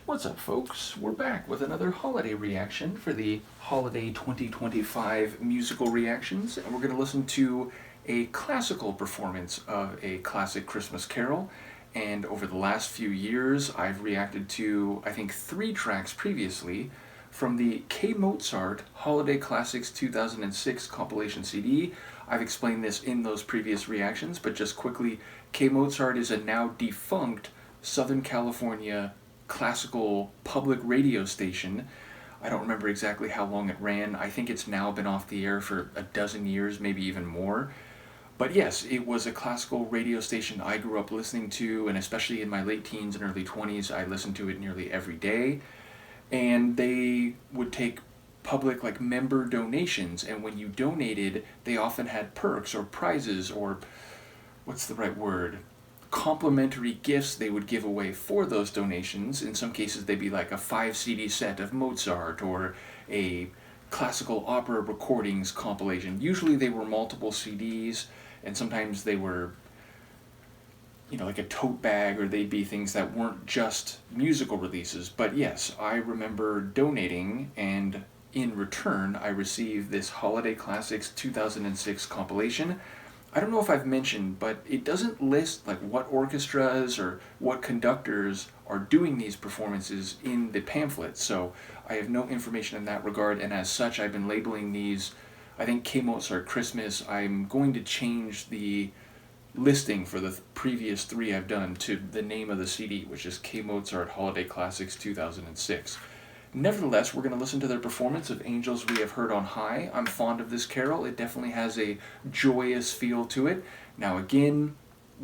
What's up, folks? We're back with another holiday reaction for the Holiday 2025 musical reactions, and we're going to listen to a classical performance of a classic Christmas carol. And over the last few years, I've reacted to, I think, 3 tracks previously from the K-Mozart Holiday Classics 2006 compilation CD. I've explained this in those previous reactions, but just quickly, K-Mozart is a now defunct Southern California classical public radio station. I don't remember exactly how long it ran. I think it's now been off the air for a dozen years, maybe even more. But yes, it was a classical radio station I grew up listening to, and especially in my late teens and early 20s, I listened to it nearly every day. And they would take public member donations, and when you donated, they often had perks or prizes or what's the right word? Complimentary gifts they would give away for those donations. In some cases, they'd be like a 5 CD set of Mozart or a classical opera recordings compilation. Usually they were multiple CDs, and sometimes they were, like a tote bag, or they'd be things that weren't just musical releases. But yes, I remember donating, and in return, I received this Holiday Classics 2006 compilation. I don't know if I've mentioned, but it doesn't list what orchestras or what conductors are doing these performances in the pamphlet, so I have no information in that regard, and as such I've been labeling these, I think, K-Mozart Christmas. I'm going to change the listing for the previous 3 I've done to the name of the CD, which is K-Mozart Holiday Classics 2006. Nevertheless, we're going to listen to their performance of Angels We Have Heard on High. I'm fond of this carol. It definitely has a joyous feel to it. Now again,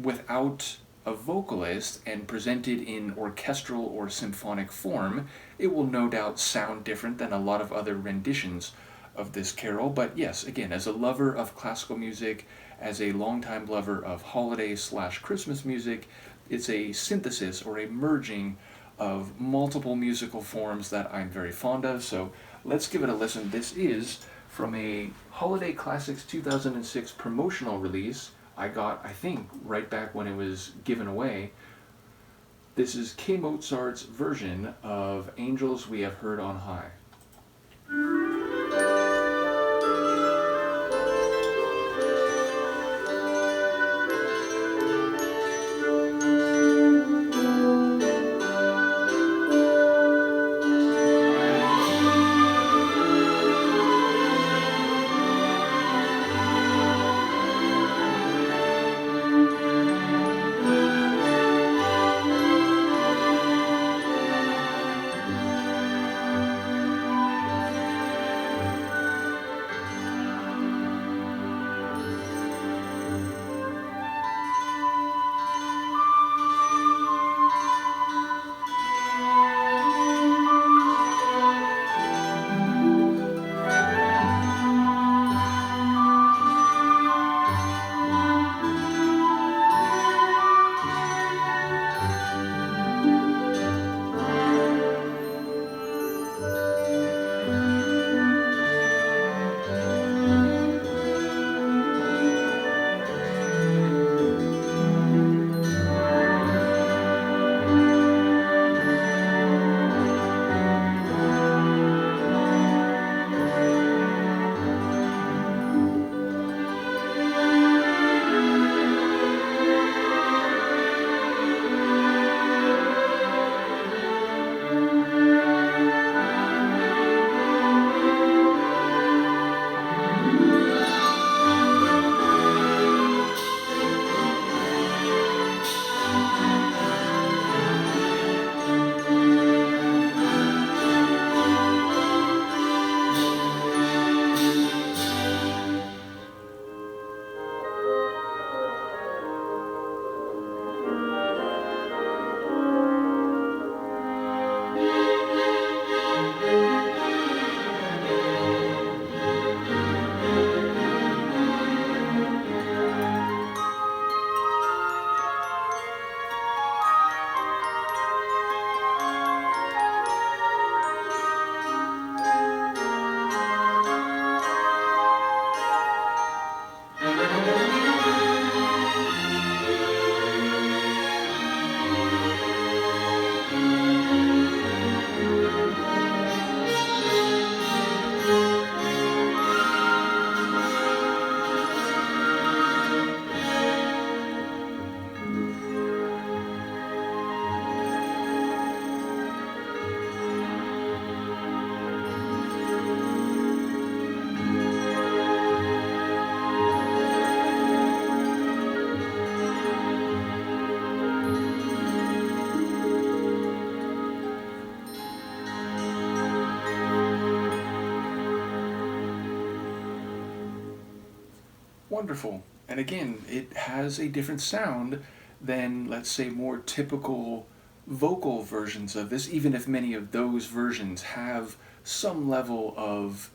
without a vocalist and presented in orchestral or symphonic form, it will no doubt sound different than a lot of other renditions of this carol. But yes, again, as a lover of classical music, as a longtime lover of holiday/Christmas music, it's a synthesis or a merging of multiple musical forms that I'm very fond of, so let's give it a listen. This is from a Holiday Classics 2006 promotional release I got, I think, right back when it was given away. This is K-Mozart's version of Angels We Have Heard on High. Wonderful. And again, it has a different sound than, let's say, more typical vocal versions of this, even if many of those versions have some level of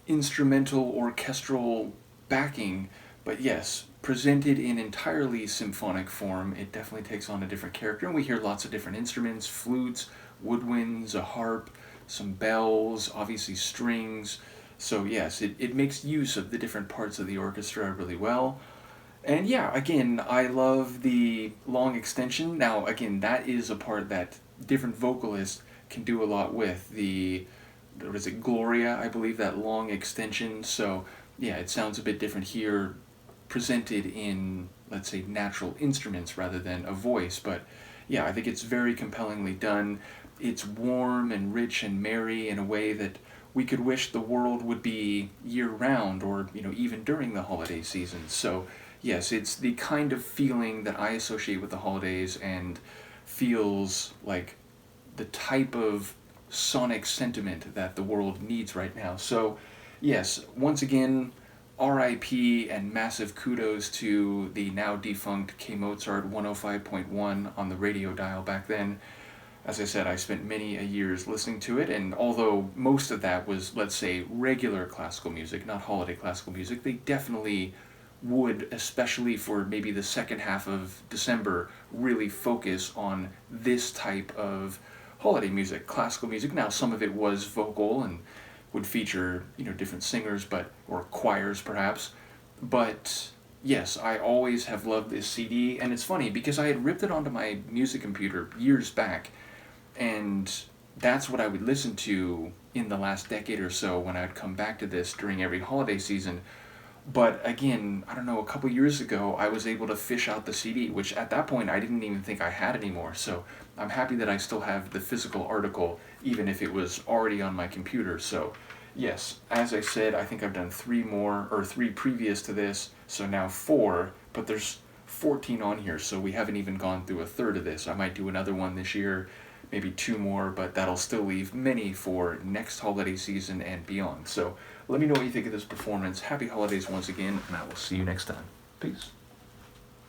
instrumental orchestral backing. But yes, presented in entirely symphonic form, it definitely takes on a different character. And we hear lots of different instruments: flutes, woodwinds, a harp, some bells, obviously strings. So yes, it makes use of the different parts of the orchestra really well. And yeah, again, I love the long extension. Now, again, that is a part that different vocalists can do a lot with. What is it, Gloria, I believe, that long extension. So yeah, it sounds a bit different here, presented in, let's say, natural instruments rather than a voice. But yeah, I think it's very compellingly done. It's warm and rich and merry in a way that we could wish the world would be year round, or even during the holiday season. So yes, it's the kind of feeling that I associate with the holidays, and feels like the type of sonic sentiment that the world needs right now. So yes, once again, RIP and massive kudos to the now defunct K-Mozart 105.1 on the radio dial back then. As I said, I spent many a years listening to it, and although most of that was, let's say, regular classical music, not holiday classical music, they definitely would, especially for maybe the second half of December, really focus on this type of holiday music, classical music. Now, some of it was vocal and would feature, different singers, or choirs perhaps. But yes, I always have loved this CD, and it's funny because I had ripped it onto my music computer years back, and that's what I would listen to in the last decade or so when I'd come back to this during every holiday season. But again, I don't know, a couple years ago, I was able to fish out the CD, which at that point I didn't even think I had anymore. So I'm happy that I still have the physical article, even if it was already on my computer. So yes, as I said, I think I've done three previous to this, so now 4, but there's 14 on here, so we haven't even gone through a third of this. I might do another one this year, maybe 2 more, but that'll still leave many for next holiday season and beyond. So let me know what you think of this performance. Happy holidays once again, and I will see you next time. Peace.